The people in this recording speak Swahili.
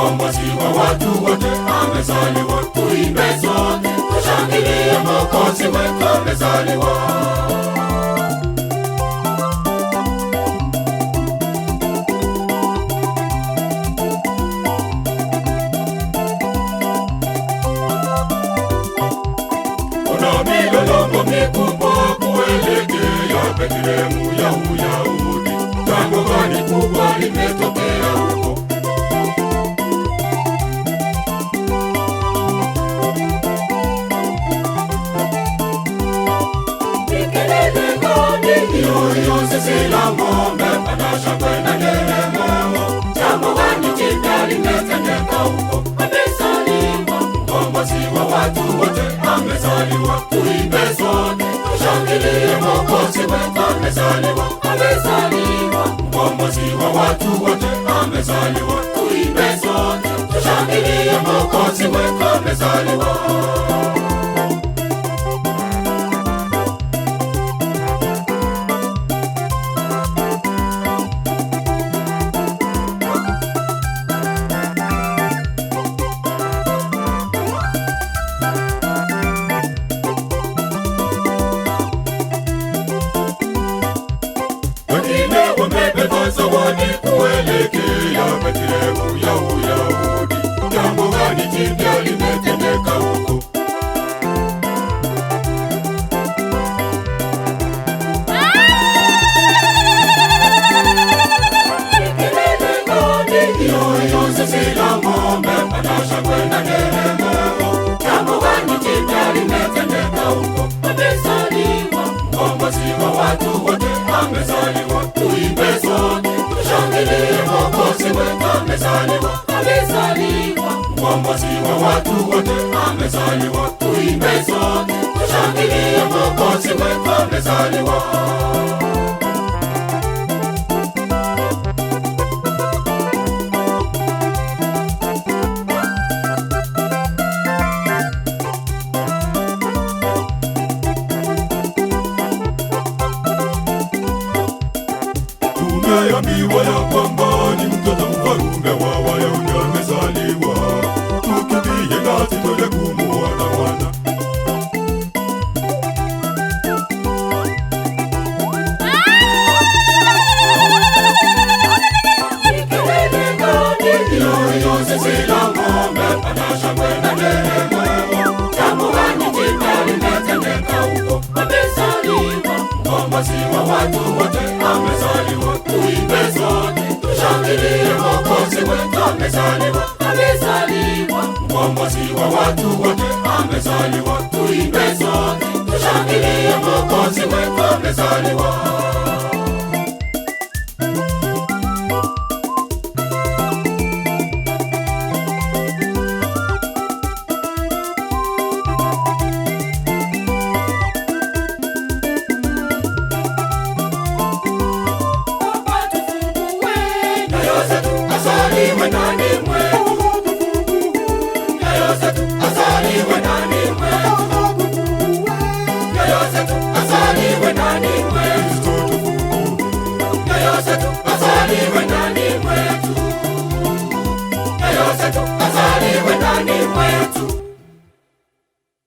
mkombozi wa watu wote amezaliwa. Tuimbe sote, tushangilie Mwokozi wetu amezaliwa. Kuna milolongo mikubwa kuelekea Betlehemu ya Uyahudi. Jambo gani kubwa limetokea huko? Kelele gani hiyo zizi la ng'ombe panasha kwenda Yerusalemu? Jambo gani jipya limetendeka huko? Amezaliwa mkombozi wa watu wote amezaliwa. Tuimbe sote, tushangilie Mwokozi wetu amezaliwa. Amezaliwa mkombozi wa watu wote amezaliwa. Tuimbe sote, tushangilie Mwokozi wetu amezaliwa. Wengine wamebeba zawadi kuelekea Betlehemu ya Uyahudi. Jambo gani jipya limetendeka huko? Kelele gani hiyo zizi la ng'ombe panasha kwenda Yerusalemu? Jambo gani jipya limetendeka huko? Amezaliwa mkombozi wa watu wote amezaliwa. Tuimbe sote, tushangilie Mwokozi wetu amezaliwa. Amezaliwa mkombozi wa watu wote amezaliwa. Tuimbe sote, tushangilie Mwokozi wetu amezaliwa. Tumeambiwa ya kwamba ni mtoto mfalume wa Wayahudi amezaliwa. Tukimbie nasi twende kumuona Bwana. Kelele gani hiyo zizi la ng'ombe panasha kwenda Yerusalemu? Jambo gani jipya limetendeka huko? Amezaliwa mkombozi wa watu wote amezaliwa. Tuimbe sote, tushangilie Mwokozi wetu amezaliwa. Amezaliwa mkombozi wa watu wote amezaliwa. Tuimbe sote, tushangilie Mwokozi wetu amezaliwa. Azaliwe ndani mwetu, nyoyo zetu azaliwe ndani mwetu, nyoyo zetu azaliwe ndani mwetu, nyoyo zetu azaliwe ndani mwetu, nyoyo zetu azaliwe ndani mwetu.